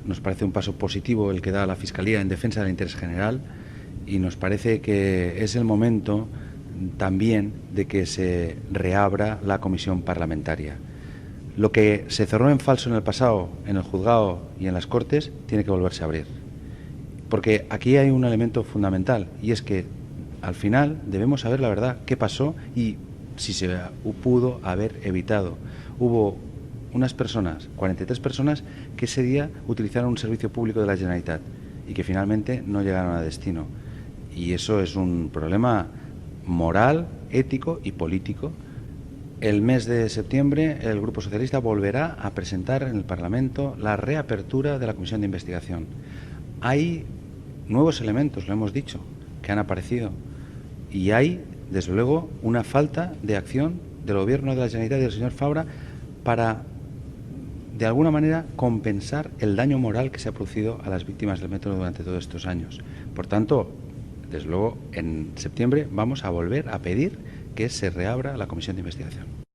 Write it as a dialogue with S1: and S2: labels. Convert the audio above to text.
S1: nos parece un paso positivo el que da la Fiscalía en defensa del interés general y nos parece que es el momento también de que se reabra la comisión parlamentaria. Lo que se cerró en falso en el pasado, en el juzgado y en las Cortes, tiene que volverse a abrir. Porque aquí hay un elemento fundamental y es que al final debemos saber la verdad, qué pasó y si se pudo haber evitado. Hubo unas personas, 43 personas, que ese día utilizaron un servicio público de la Generalitat y que finalmente no llegaron a destino. Y eso es un problema moral, ético y político. El mes de septiembre el Grupo Socialista volverá a presentar en el Parlamento la reapertura de la Comisión de Investigación. Hay nuevos elementos, lo hemos dicho, que han aparecido y hay, desde luego, una falta de acción del Gobierno de la Generalitat y del señor Fabra para, de alguna manera, compensar el daño moral que se ha producido a las víctimas del metro durante todos estos años. Por tanto, desde luego, en septiembre vamos a volver a pedir que se reabra la Comisión de Investigación.